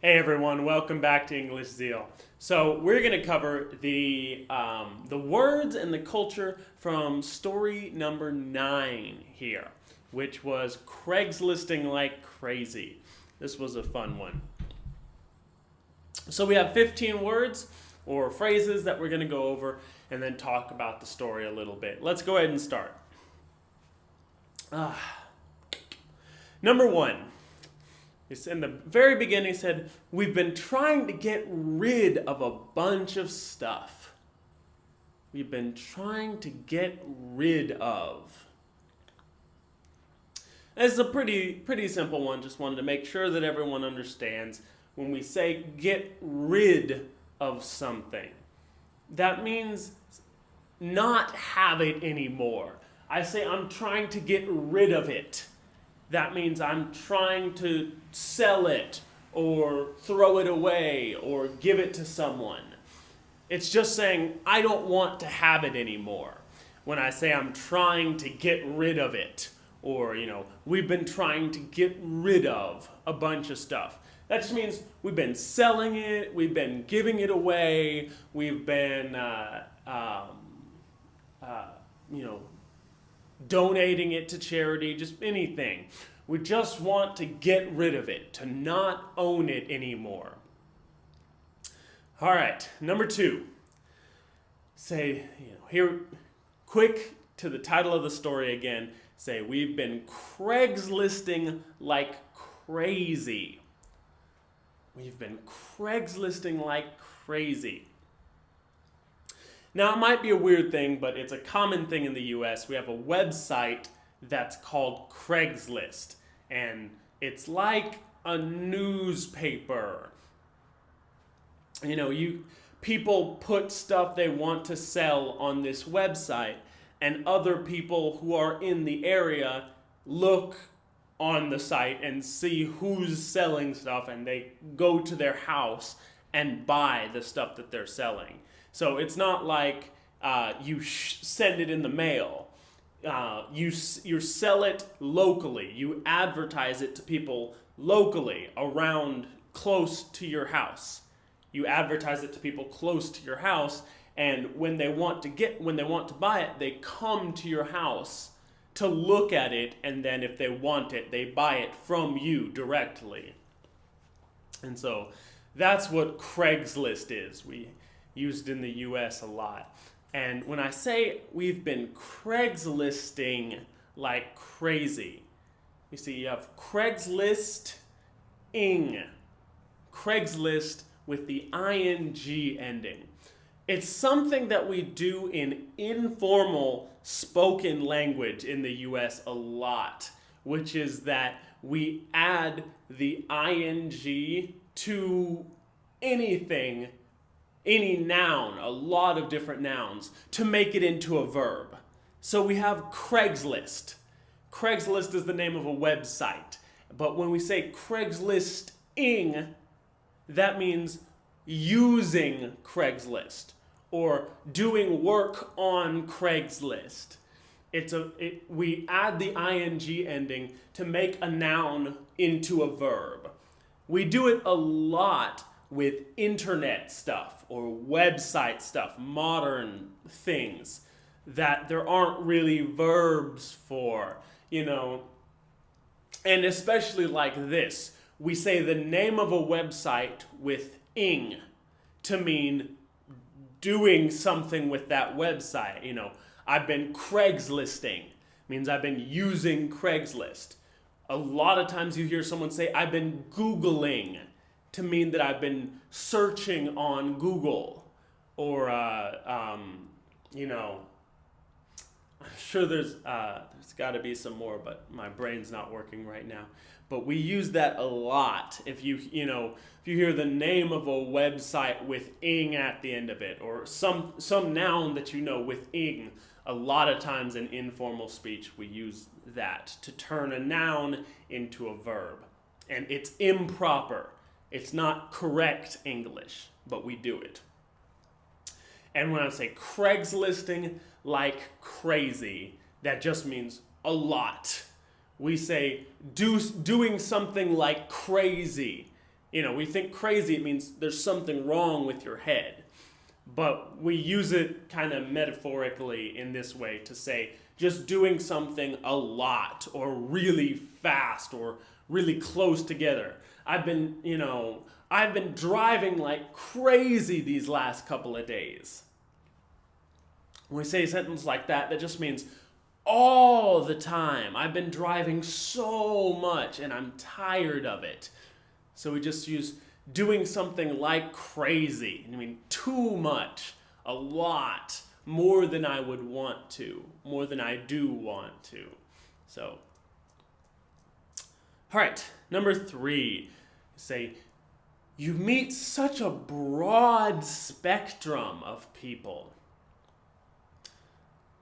Hey everyone, welcome back to English Zeal. So we're going to cover the words and the culture from story number 9 here, which was Craigslisting like crazy. This was a fun one. So we have 15 words or phrases that we're going to go over and then talk about the story a little bit. Let's go ahead and start. Number 1. In the very beginning, he said, we've been trying to get rid of a bunch of stuff. We've been trying to get rid of. This is a pretty simple one. Just wanted to make sure that everyone understands. When we say get rid of something, that means not have it anymore. I say I'm trying to get rid of it. That means I'm trying to sell it or throw it away or give it to someone. It's just saying I don't want to have it anymore. When I say I'm trying to get rid of it, or we've been trying to get rid of a bunch of stuff. That just means we've been selling it, we've been giving it away, we've been donating it to charity, just anything. We just want to get rid of it, to not own it anymore. All right, number 2. Say, here, quick to the title of the story again. Say, we've been Craigslisting like crazy. We've been Craigslisting like crazy. Now, it might be a weird thing, but it's a common thing in the US. We have a website that's called Craigslist, and it's like a newspaper. People put stuff they want to sell on this website, and other people who are in the area look on the site and see who's selling stuff, and they go to their house and buy the stuff that they're selling. So it's not like you send it in the mail. You sell it locally. You advertise it to people locally around close to your house. You advertise it to people close to your house, and when they want to buy it, they come to your house to look at it, and then if they want it, they buy it from you directly. And so that's what Craigslist is. We used in the US a lot. And when I say we've been Craigslisting like crazy, you see you have Craigslist-ing. Craigslist with the ing ending. It's something that we do in informal spoken language in the US a lot, which is that we add the ing to anything, any noun, a lot of different nouns, to make it into a verb. So we have Craigslist. Craigslist is the name of a website. But when we say Craigslisting, that means using Craigslist or doing work on Craigslist. We add the ing ending to make a noun into a verb. We do it a lot with internet stuff or website stuff, modern things that there aren't really verbs for, And especially like this, we say the name of a website with ing to mean doing something with that website. I've been Craigslisting, means I've been using Craigslist. A lot of times you hear someone say, I've been Googling, to mean that I've been searching on Google, or I'm sure there's got to be some more, but my brain's not working right now. But we use that a lot. If you hear the name of a website with ing at the end of it, or some noun that with ing, a lot of times in informal speech we use that to turn a noun into a verb, and it's improper. It's not correct English, but we do it. And when I say Craigslisting like crazy, that just means a lot. We say doing something like crazy. we think crazy, it means there's something wrong with your head. But we use it kind of metaphorically in this way to say just doing something a lot or really fast or really close together. I've been driving like crazy these last couple of days. When we say a sentence like that, that just means all the time. I've been driving so much and I'm tired of it. So we just use doing something like crazy. I mean, too much, a lot, more than I would want to, more than I do want to. So, all right, number 3, say, you meet such a broad spectrum of people.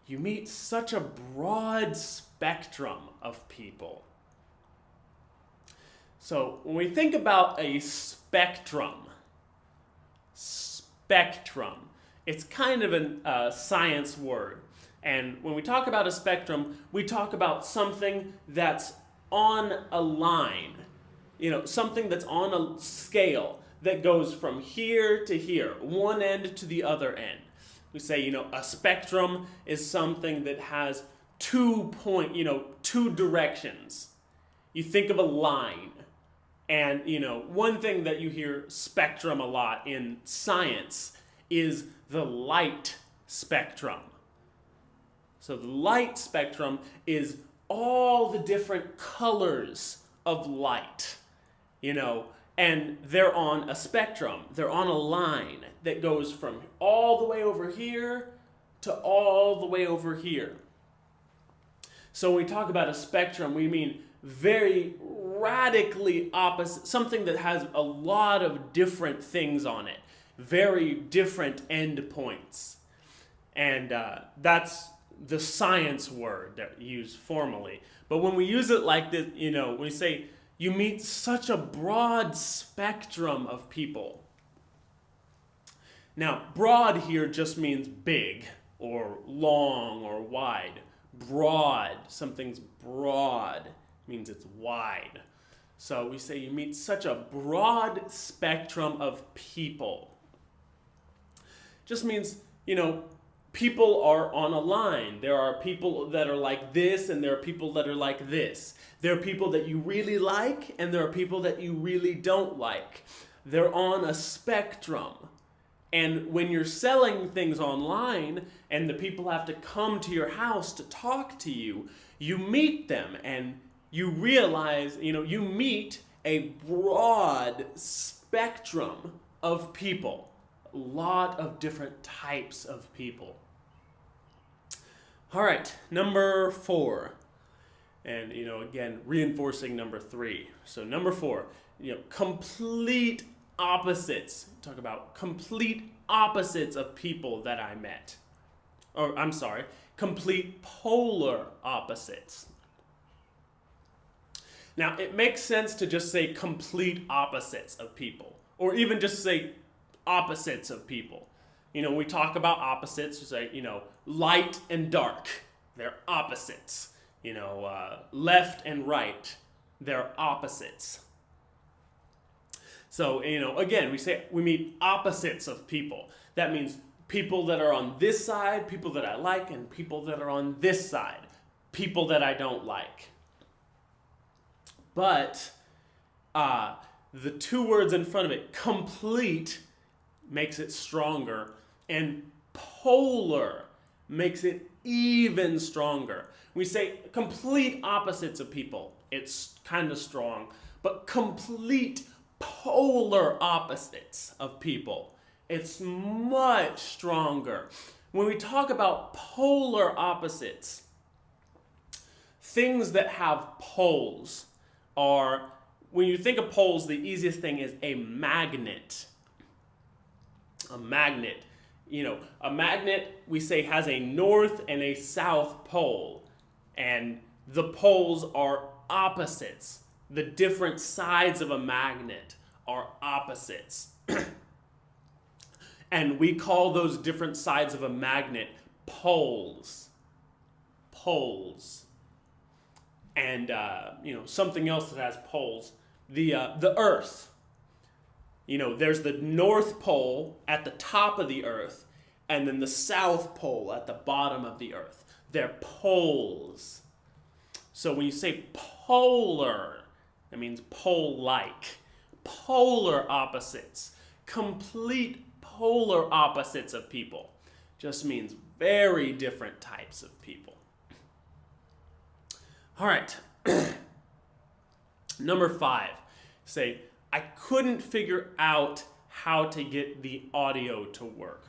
You meet such a broad spectrum of people. So when we think about a spectrum, it's kind of a science word. And when we talk about a spectrum, we talk about something that's on a line, something that's on a scale that goes from here to here, one end to the other end. We say, a spectrum is something that has two directions. You think of a line. And, one thing that you hear spectrum a lot in science is the light spectrum. So the light spectrum is all the different colors of light, and they're on a spectrum. They're on a line that goes from all the way over here to all the way over here. So when we talk about a spectrum, we mean very radically opposite, something that has a lot of different things on it, very different endpoints. And that's the science word that we use formally. But when we use it like this, we say, you meet such a broad spectrum of people. Now, broad here just means big or long or wide. Broad, something's broad, means it's wide. So we say you meet such a broad spectrum of people. Just means, people are on a line. There are people that are like this, and there are people that are like this. There are people that you really like, and there are people that you really don't like. They're on a spectrum. And when you're selling things online, and the people have to come to your house to talk to you, you meet them, and you realize, you meet a broad spectrum of people. A lot of different types of people. All right, number 4. And, again, reinforcing number 3. So number 4, complete opposites. Talk about complete opposites of people that I met. Or, I'm sorry, complete polar opposites. Now, it makes sense to just say complete opposites of people. Or even just say opposites of people. We talk about opposites, we say, light and dark, they're opposites. Left and right, they're opposites. So, again, we meet opposites of people. That means people that are on this side, people that I like, and people that are on this side, people that I don't like. But the 2 words in front of it, complete, makes it stronger, and polar makes it even stronger. We say complete opposites of people, it's kind of strong, but complete polar opposites of people, it's much stronger. When we talk about polar opposites, things that have poles are, when you think of poles, the easiest thing is a magnet. A magnet. A magnet, we say, has a north and a south pole. And the poles are opposites. The different sides of a magnet are opposites. And we call those different sides of a magnet poles. Poles. And, something else that has poles. The Earth. There's the North Pole at the top of the Earth, and then the South Pole at the bottom of the Earth. They're poles. So when you say polar, that means pole-like. Polar opposites. Complete polar opposites of people. Just means very different types of people. All right. Number 5. Say, I couldn't figure out how to get the audio to work.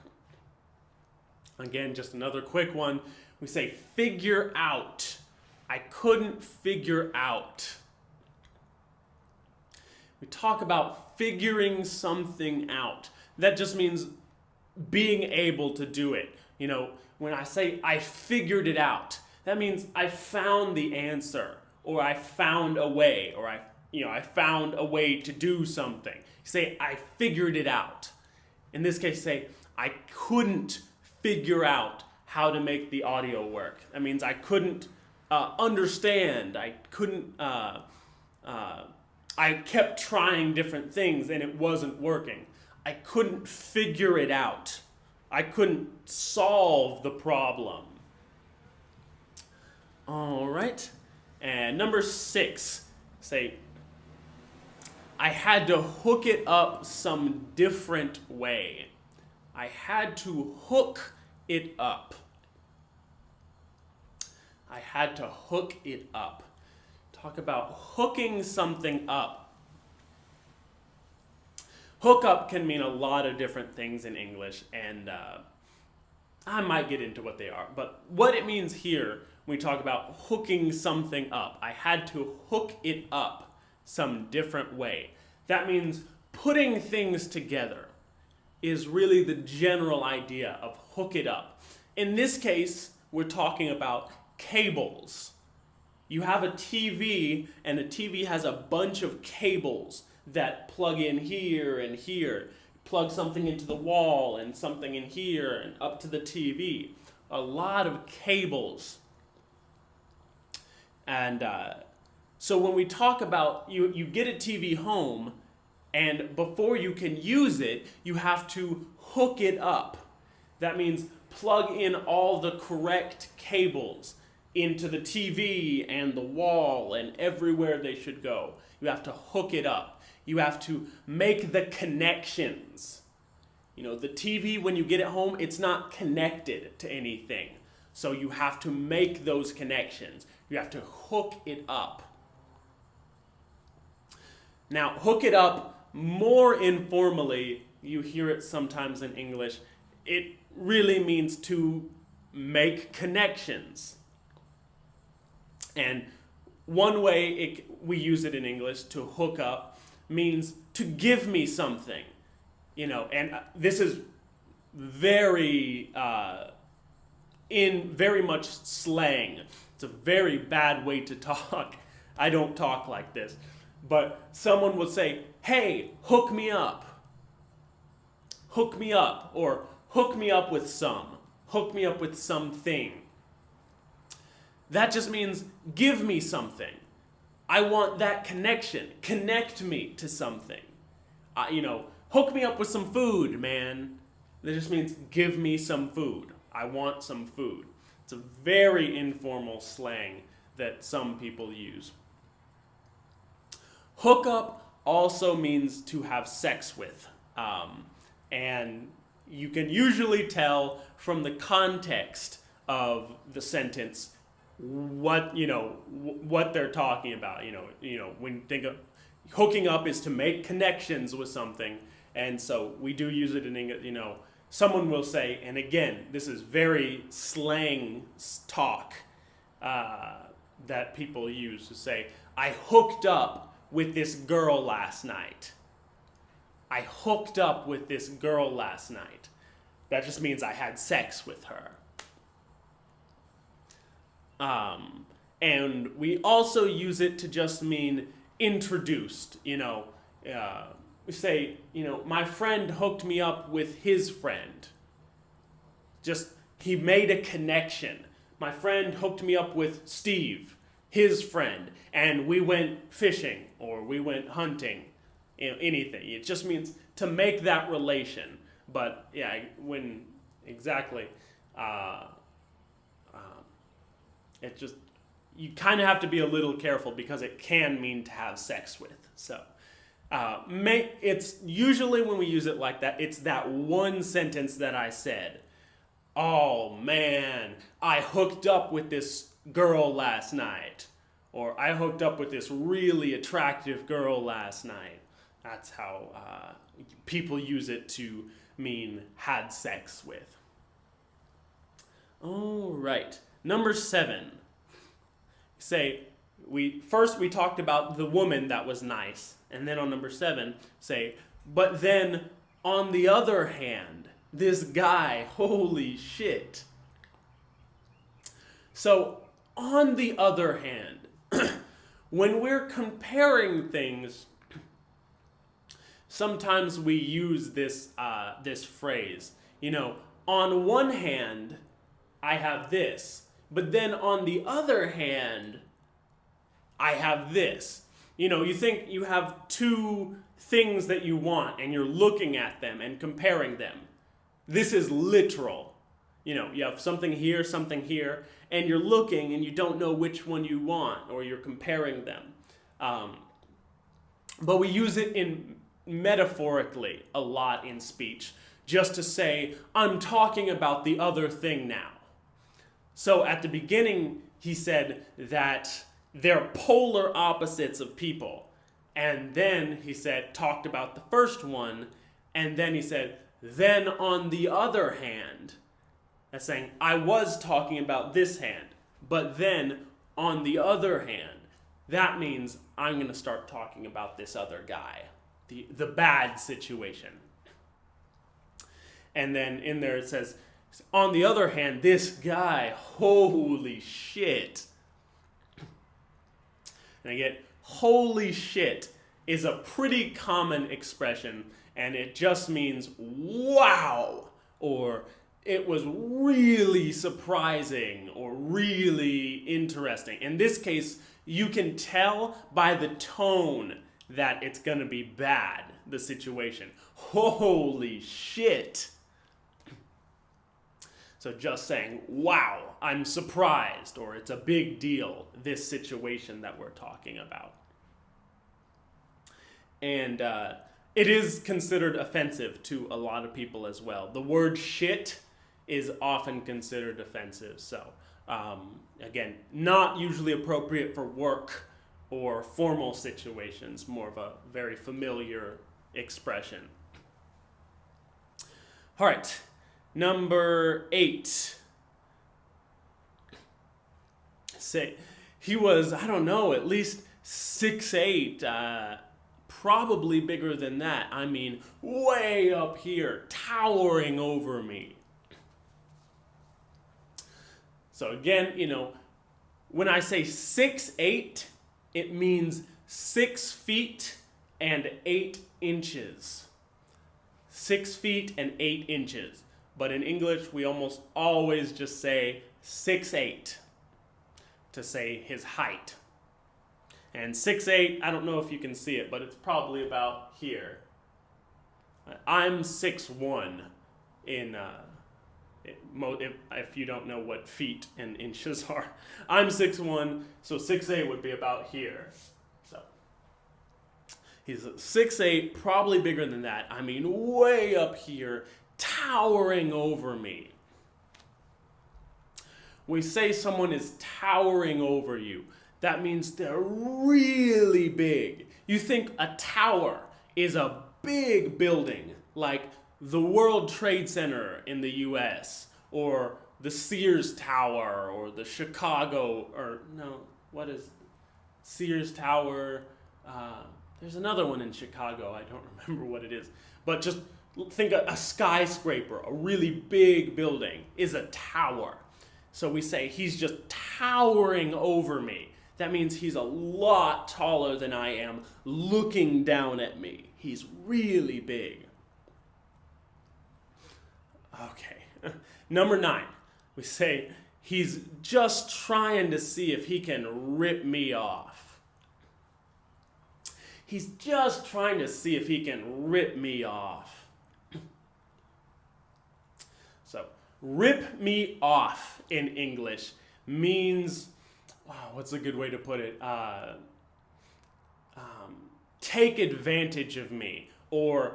Again, just another quick one. We say figure out. I couldn't figure out. We talk about figuring something out. That just means being able to do it. When I say I figured it out, that means I found the answer, or I found a way, or I found a way to do something. Say I figured it out. In this case, say I couldn't figure out how to make the audio work. That means I couldn't understand. I couldn't. I kept trying different things and it wasn't working. I couldn't figure it out. I couldn't solve the problem. All right. And number 6, say, I had to hook it up some different way. I had to hook it up. I had to hook it up. Talk about hooking something up. Hook up can mean a lot of different things in English, and I might get into what they are. But what it means here, when we talk about hooking something up, I had to hook it up some different way. That means putting things together is really the general idea of hook it up. In this case, we're talking about cables. You have a TV, and the TV has a bunch of cables that plug in here and here. Plug something into the wall and something in here and up to the TV. A lot of cables. And so when we talk about, you get a TV home, and before you can use it, you have to hook it up. That means plug in all the correct cables into the TV and the wall and everywhere they should go. You have to hook it up. You have to make the connections. The TV, when you get it home, it's not connected to anything. So you have to make those connections. You have to hook it up. Now, hook it up more informally, you hear it sometimes in English, it really means to make connections. And one way we use it in English, to hook up, means to give me something. And this is very much slang. It's a very bad way to talk. I don't talk like this. But someone will say, hey, hook me up. Hook me up. Or hook me up with some. Hook me up with something. That just means give me something. I want that connection. Connect me to something. Hook me up with some food, man. That just means give me some food. I want some food. It's a very informal slang that some people use. Hook up also means to have sex with. And you can usually tell from the context of the sentence what they're talking about. When you think of hooking up is to make connections with something, and so we do use it in English. Someone will say, and again, this is very slang talk that people use to say, I hooked up with this girl last night. I hooked up with this girl last night. That just means I had sex with her. And we also use it to just mean introduced. We say, my friend hooked me up with his friend. Just, he made a connection. My friend hooked me up with Steve, his friend, and we went fishing or we went hunting. anything. It just means to make that relation. But yeah, when exactly, it just, you kind of have to be a little careful because it can mean to have sex with. So it's usually when we use it like that, it's that one sentence that I said. Oh man, I hooked up with this girl last night. Or I hooked up with this really attractive girl last night. That's how people use it to mean had sex with. All right, number 7. Say, we talked about the woman that was nice. And then on number 7, say, but then on the other hand, this guy, holy shit. So, on the other hand, when we're comparing things, sometimes we use this phrase. On one hand, I have this, but then on the other hand, I have this. You think you have two things that you want, and you're looking at them and comparing them. This is literal. You have something here, and you're looking and you don't know which one you want, or you're comparing them. But we use it in metaphorically a lot in speech, just to say, I'm talking about the other thing now. So at the beginning, he said that they're polar opposites of people. And then he talked about the first one, and then he said, then on the other hand, that's saying, I was talking about this hand, but then on the other hand, that means I'm going to start talking about this other guy, the bad situation. And then in there it says, on the other hand, this guy, holy shit. And again, holy shit is a pretty common expression, and it just means wow, or it was really surprising, or really interesting. In this case, you can tell by the tone that it's going to be bad, the situation. Holy shit. So just saying, wow, I'm surprised, or it's a big deal, this situation that we're talking about. And it is considered offensive to a lot of people as well. The word shit is often considered offensive. So, again, not usually appropriate for work or formal situations, more of a very familiar expression. All right. Number 8. Say, he was, I don't know, at least 6'8", probably bigger than that. I mean, way up here, towering over me. So again, when I say 6'8", it means 6 feet and 8 inches. 6 feet and 8 inches. But in English, we almost always just say 6'8" to say his height. And 6'8", I don't know if you can see it, but it's probably about here. I'm 6'1" if you don't know what feet and inches are. I'm 6'1", so 6'8" would be about here. So he's 6'8", probably bigger than that. I mean, way up here, towering over me. We say someone is towering over you. That means they're really big. You think a tower is a big building, like the World Trade Center in the US, or the Sears Tower, or the Chicago, or no, what is Sears Tower? There's another one in Chicago, I don't remember what it is. But just think a skyscraper, a really big building, is a tower. So we say, he's just towering over me. That means he's a lot taller than I am, looking down at me. He's really big. Okay. Number 9, we say, he's just trying to see if he can rip me off. He's just trying to see if he can rip me off. So, rip me off in English means, what's a good way to put it? Take advantage of me, or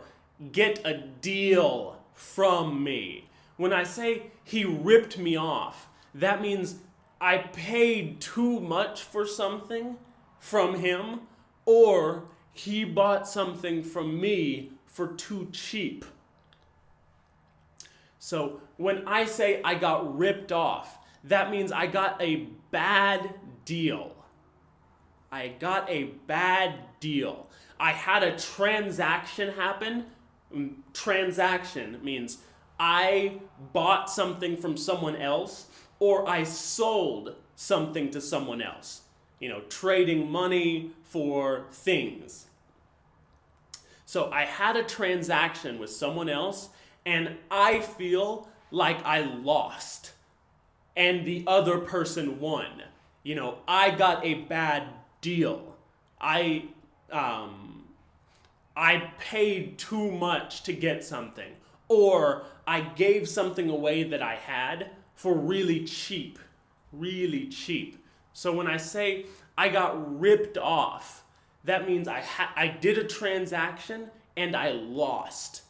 get a deal from me. When I say he ripped me off, that means I paid too much for something from him, or he bought something from me for too cheap. So when I say I got ripped off, that means I got a bad deal. I got a bad deal. I had a transaction happen. Transaction means I bought something from someone else, or I sold something to someone else. Trading money for things. So I had a transaction with someone else, and I feel like I lost, and the other person won. I got a bad deal. I paid too much to get something, or I gave something away that I had for really cheap, really cheap. So when I say I got ripped off, that means I did a transaction and I lost.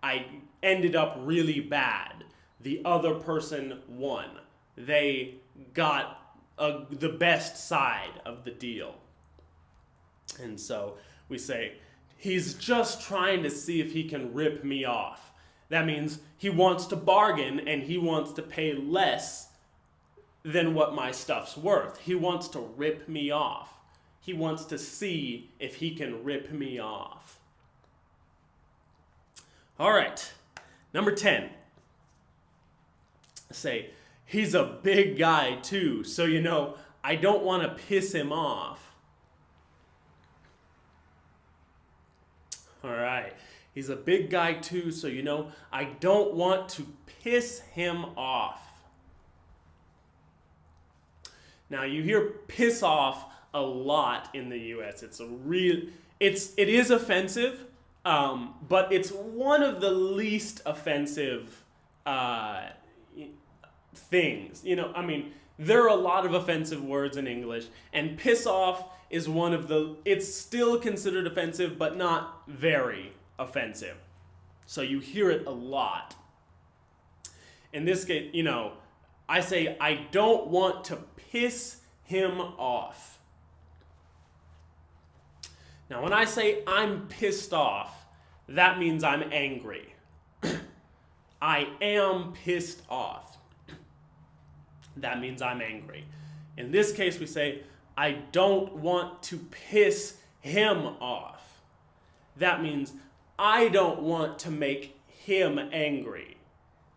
I ended up really bad. The other person won. They got the best side of the deal. And so we say, he's just trying to see if he can rip me off. That means he wants to bargain and he wants to pay less than what my stuff's worth. He wants to rip me off. He wants to see if he can rip me off. All right, number 10. Say, he's a big guy too, so I don't want to piss him off. All right, he's a big guy too, so I don't want to piss him off. Now you hear piss off a lot in the US. It is offensive, but it's one of the least offensive things. There are a lot of offensive words in English, and piss off is one of it's still considered offensive, but not very offensive. So you hear it a lot. In this case, I say, I don't want to piss him off. Now, when I say I'm pissed off, that means I'm angry. I am pissed off. That means I'm angry. In this case, we say, I don't want to piss him off. That means I don't want to make him angry.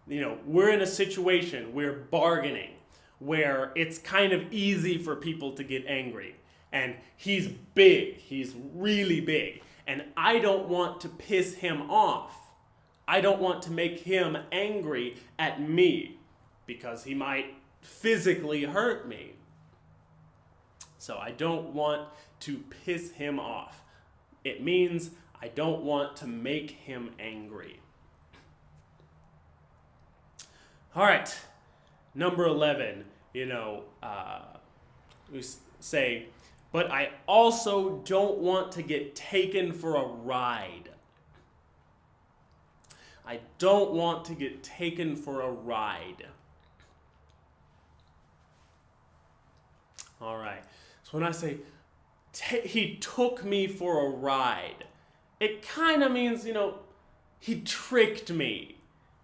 We're in a situation, we're bargaining, where it's kind of easy for people to get angry. And he's big, he's really big. And I don't want to piss him off. I don't want to make him angry at me, because he might physically hurt me. So I don't want to piss him off. It means I don't want to make him angry. All right, number 11, we say, but I also don't want to get taken for a ride. I don't want to get taken for a ride. All right, so when I say, he took me for a ride, it kind of means, he tricked me.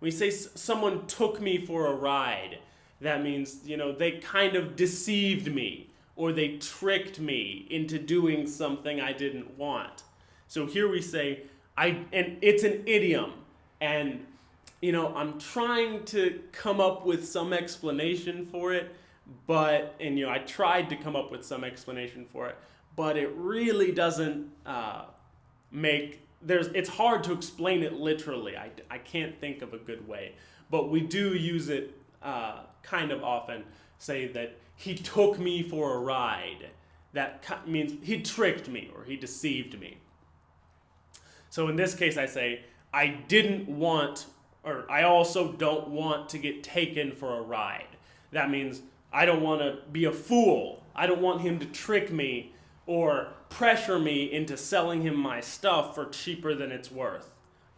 We say someone took me for a ride. That means, they kind of deceived me, or they tricked me into doing something I didn't want. So here we say, and it's an idiom, and, I'm trying to come up with some explanation for it, but, I tried to come up with some explanation for it, but it really doesn't it's hard to explain it literally. I can't think of a good way, but we do use it kind of often. Say that he took me for a ride. that means he tricked me or he deceived me. So in this case, I say, I didn't want, or I also don't want to get taken for a ride. That means I don't want to be a fool. I don't want him to trick me or pressure me into selling him my stuff for cheaper than it's worth.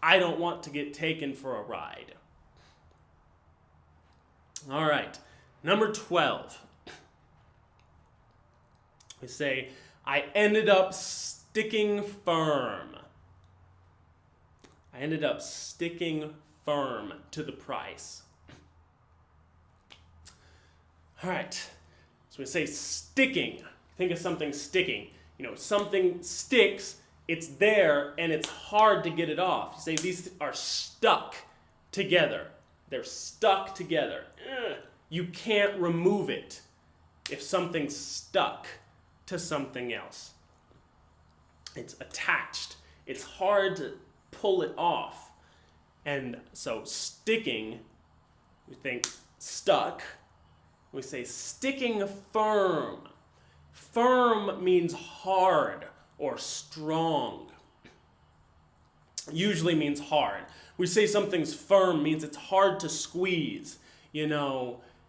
I don't want to get taken for a ride. All right, number 12. We say, I ended up sticking firm. I ended up sticking firm to the price. All right, so we say sticking. Think of something sticking. Something sticks, it's there, and it's hard to get it off. You say these are stuck together. They're stuck together. You can't remove it if something's stuck to something else. It's attached. It's hard to pull it off. And so sticking, we think stuck. We say sticking firm. Firm means hard or strong. Usually means hard. We say something's firm means it's hard to squeeze.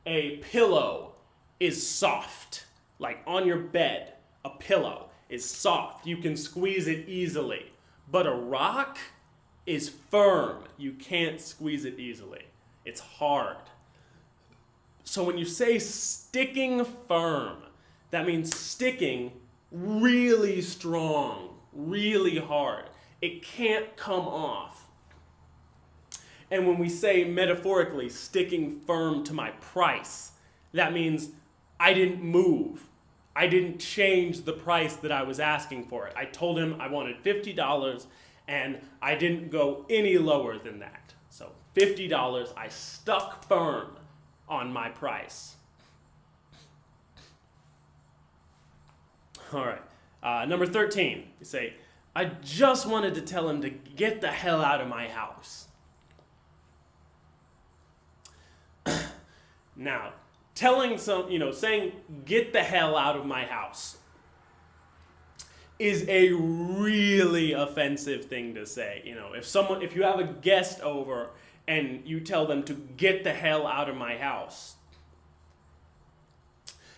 A pillow is soft. Like on your bed, a pillow is soft. You can squeeze it easily. But a rock is firm. You can't squeeze it easily. It's hard. So when you say sticking firm, that means sticking really strong, really hard. It can't come off. And when we say metaphorically sticking firm to my price, that means I didn't move. I didn't change the price that I was asking for it. I told him I wanted $50 and I didn't go any lower than that. So $50, I stuck firm on my price. All right, number 13, you say, I just wanted to tell him to get the hell out of my house. Now, saying get the hell out of my house is a really offensive thing to say. If you have a guest over and you tell them to get the hell out of my house,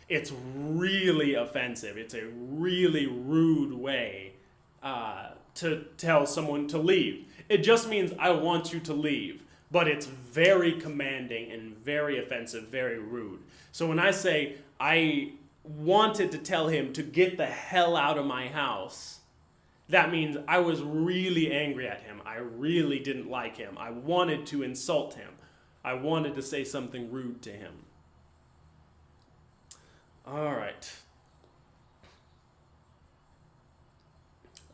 it's really offensive. It's a really rude way to tell someone to leave. It just means I want you to leave, but it's very commanding and very offensive, very rude. So when I say I wanted to tell him to get the hell out of my house, that means I was really angry at him. I really didn't like him. I wanted to insult him. I wanted to say something rude to him. All right.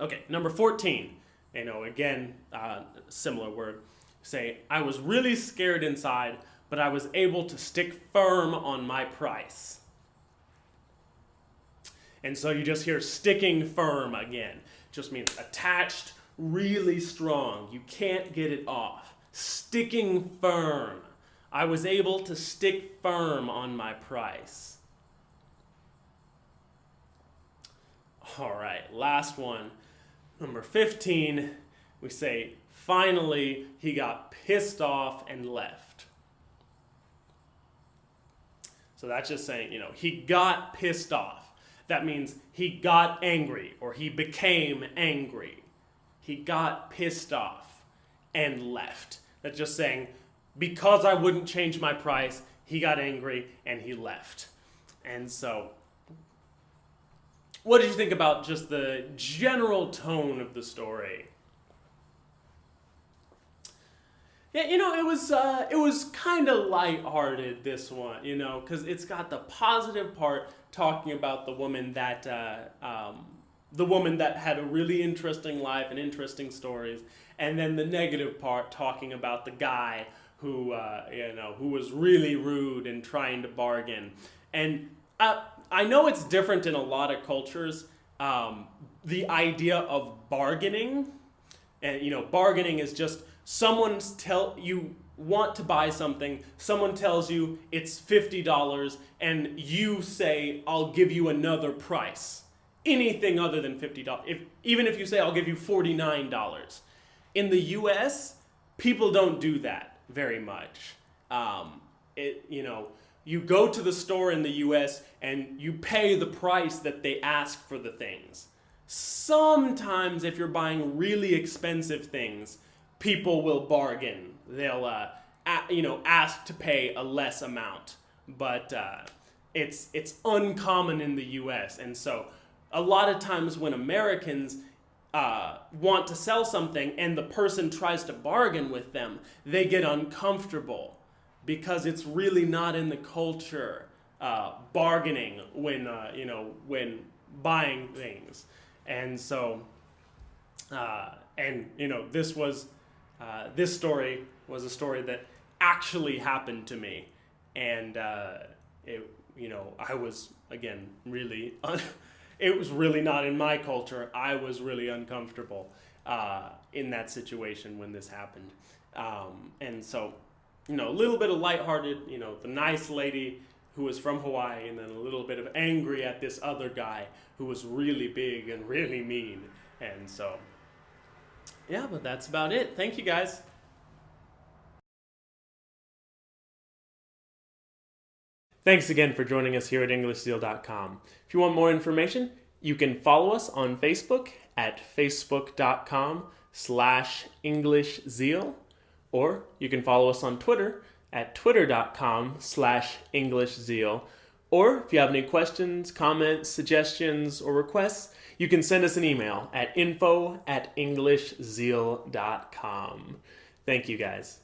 Okay, number 14. Again, similar word. Say, I was really scared inside, but I was able to stick firm on my price. And so you just hear sticking firm again. Just means attached, really strong. You can't get it off. Sticking firm. I was able to stick firm on my price. All right, last one. Number 15, we say, finally, he got pissed off and left. So that's just saying, he got pissed off. That means he got angry or he became angry. He got pissed off and left. That's just saying, because I wouldn't change my price, he got angry and he left. And so, what did you think about just the general tone of the story? Yeah, it was kind of lighthearted, this one, because it's got the positive part talking about the woman that had a really interesting life and interesting stories, and then the negative part talking about the guy who was really rude and trying to bargain. And I know it's different in a lot of cultures. The idea of bargaining, and bargaining is just someone's want to buy something, someone tells you it's $50, and you say, I'll give you another price. Anything other than $50. Even if you say, I'll give you $49. In the US, people don't do that very much. You go to the store in the US and you pay the price that they ask for the things. Sometimes if you're buying really expensive things, people will bargain. They'll ask to pay a less amount. But it's uncommon in the US. And so a lot of times when Americans want to sell something and the person tries to bargain with them, they get uncomfortable because it's really not in the culture bargaining when buying things. And so this story was a story that actually happened to me, and I was again really it was really not in my culture. I was really uncomfortable in that situation when this happened. And so, a little bit of lighthearted, the nice lady who was from Hawaii, and then a little bit of angry at this other guy who was really big and really mean. And so, yeah, but that's about it. Thank you, guys. Thanks again for joining us here at EnglishZeal.com. If you want more information, you can follow us on Facebook at facebook.com/EnglishZeal, or you can follow us on Twitter at twitter.com/EnglishZeal. Or if you have any questions, comments, suggestions, or requests, you can send us an email at info@EnglishZeal.com. Thank you, guys.